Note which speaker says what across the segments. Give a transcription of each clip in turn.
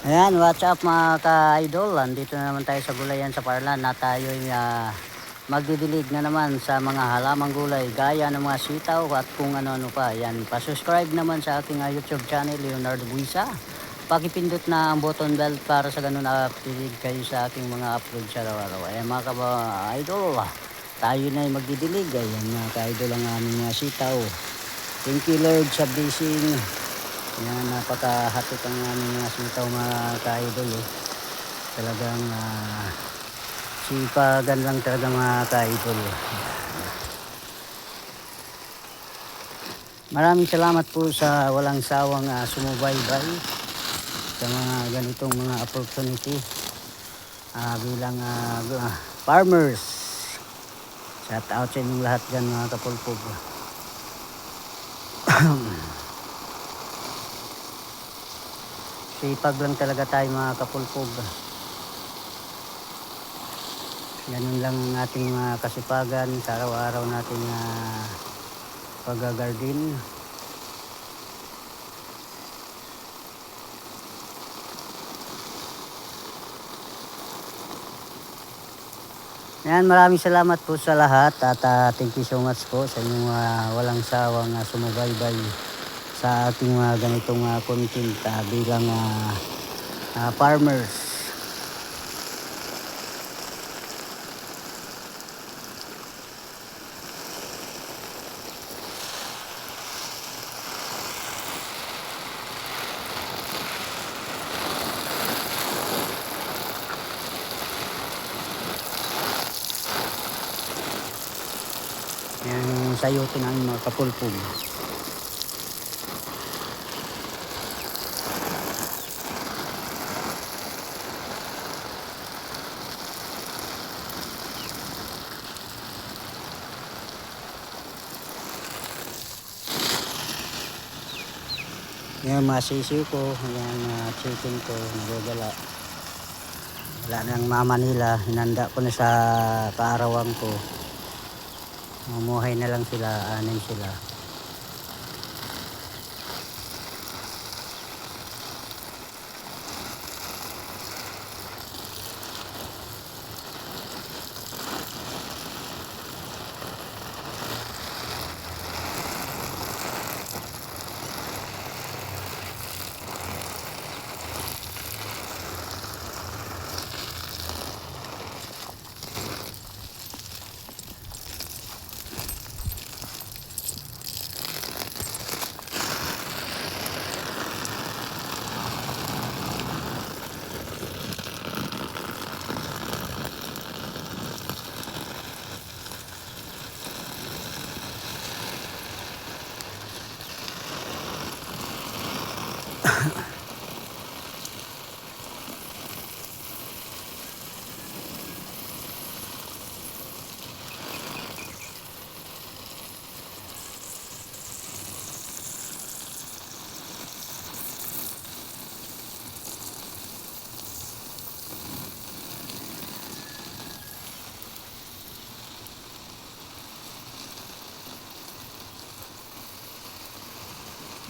Speaker 1: Ayan, what's up mga ka-idol? Andito na naman tayo sa gulayan sa Parlan na tayo'y magdidilig na naman sa mga halamang gulay gaya ng mga sitaw at kung ano-ano pa. Ayan, pa-subscribe naman sa aking YouTube channel, Leonardo Buisa. Pakipindot na ang button bell para sa ganun updated kayo sa aking mga upload sa araw-araw. Ayan mga ka-idol, tayo na ay magdidilig. Ayan mga ka-idol ang aming mga sitaw. Thank you Lord sa blessing. Yan, napakahatot ang aming mga sitaw mga ka-idol eh. Talagang sipagan lang talaga mga ka-idol. Maraming salamat po sa walang sawang sumubaybay sa mga ganitong mga opportunity bilang farmers. Shout out sa inyong lahat dyan mga kapulpog. Sipag lang talaga tayo mga kapulpog. Ganun lang ang ating mga kasipagan sa araw-araw nating pag-garden. Yan, maraming salamat po sa lahat at thank you so much po sa inyong walang sawang sumubaybay sa ating ganitong content bilang farmers. Yan sayote ng mga kapulpog. Yan mga sisiw ko, yan chicken ko, nagagala. Wala nang mama nila, hinanda ko na sa kaarawan ko. Mamuhay na lang sila, anin sila.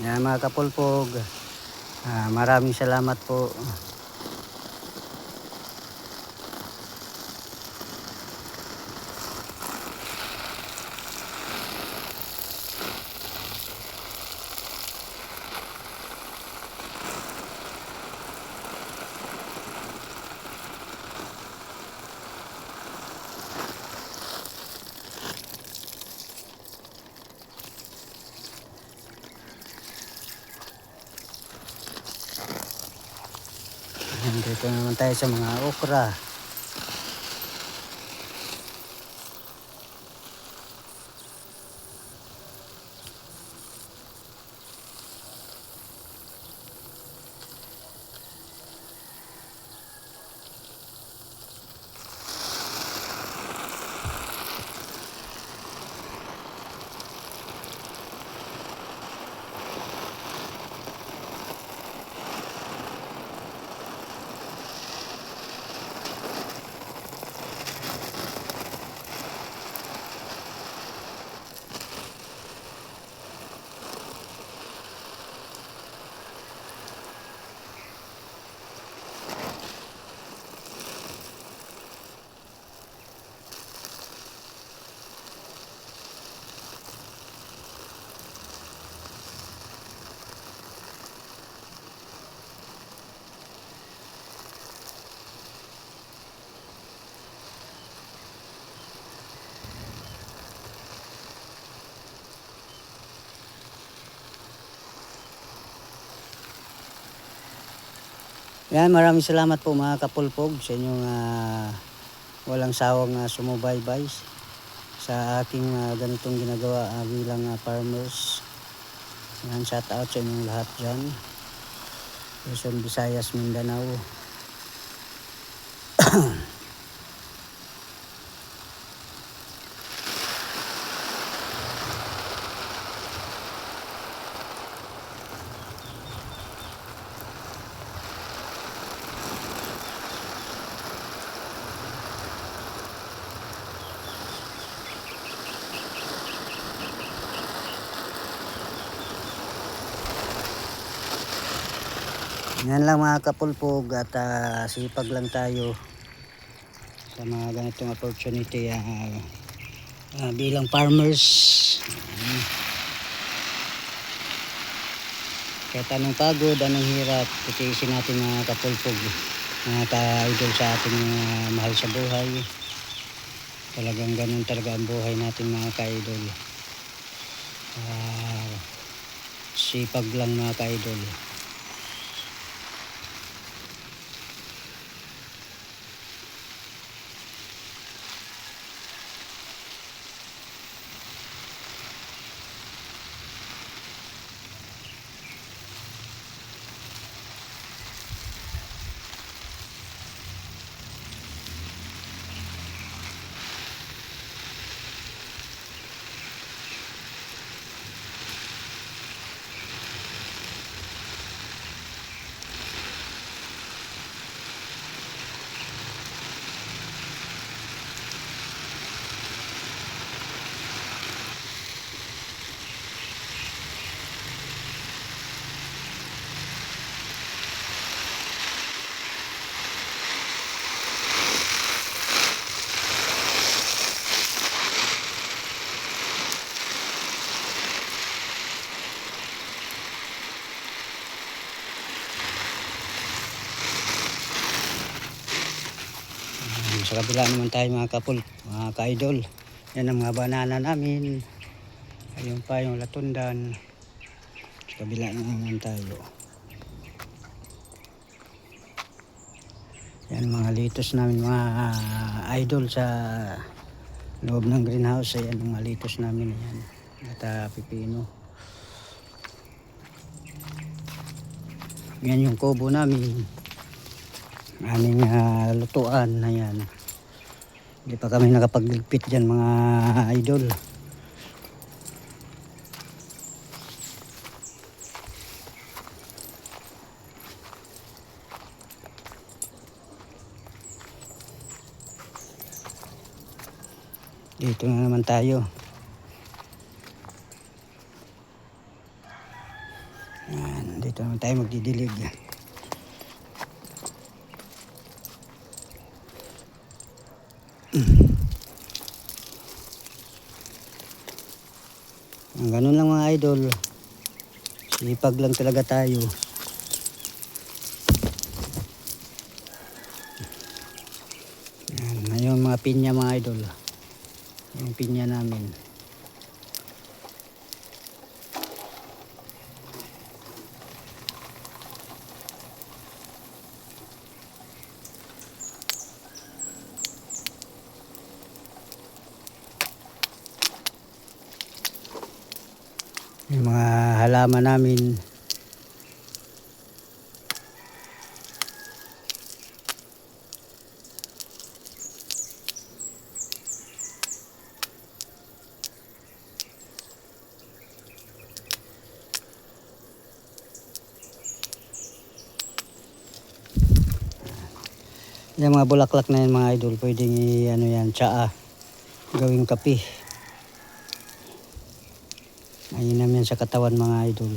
Speaker 1: Yan mga kapulpog, maraming salamat po. Dito naman tayo sa mga okra. Yan, maraming salamat po mga kapulpog sa inyong walang sawang sumubaybay sa aking ganitong ginagawa bilang farmers. Yan, shout out sa inyong lahat dyan. Luzon, Visayas, Mindanao. Yan lang mga kapulpog at sipag lang tayo sa mga ganitong opportunity bilang farmers. Kahit anong pagod, anong hirap, titiisin natin mga kapulpog, mga ka-idol sa ating mahal sa buhay. Talagang ganun talaga ang buhay natin mga ka-idol. Sipag lang mga ka-idol. Sa kabila naman tayo mga mga ka-idol. Yan ang mga banana namin. Ayun pa yung latundan. Sa kabila naman tayo. Yan mga litos namin mga idol sa loob ng greenhouse. Ayan ang mga litos namin. Yan. At pipino. Yan yung kubo namin. Aming lutuan. Ayan. Hindi pa kami nakapagligpit dyan mga idol. Dito na naman tayo. Ayan, dito naman tayo magdidilig. Ganun lang mga idol. Sipag lang talaga tayo. Yan, ngayon mga pinya mga idol. Yung pinya namin. Yung mga halaman namin. Yung mga bulaklak na yan mga idol, pwedeng ano yan, tsaa, gawing kape. Mainam yan sa katawan mga idol.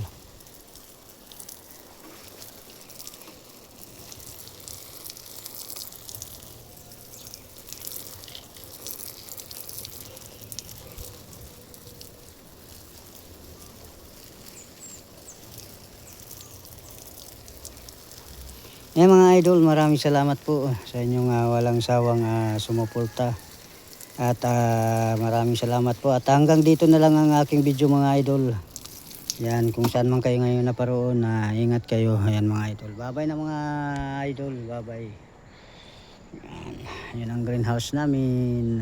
Speaker 1: Yan mga idol, maraming salamat po sa inyong walang sawang sumuporta. At maraming salamat po. At hanggang dito na lang ang aking video mga idol. Yan, kung saan man kayo ngayon naparoon, na ingat kayo. Ayan mga idol. Bye-bye na mga idol. Bye-bye. Yan ang greenhouse namin.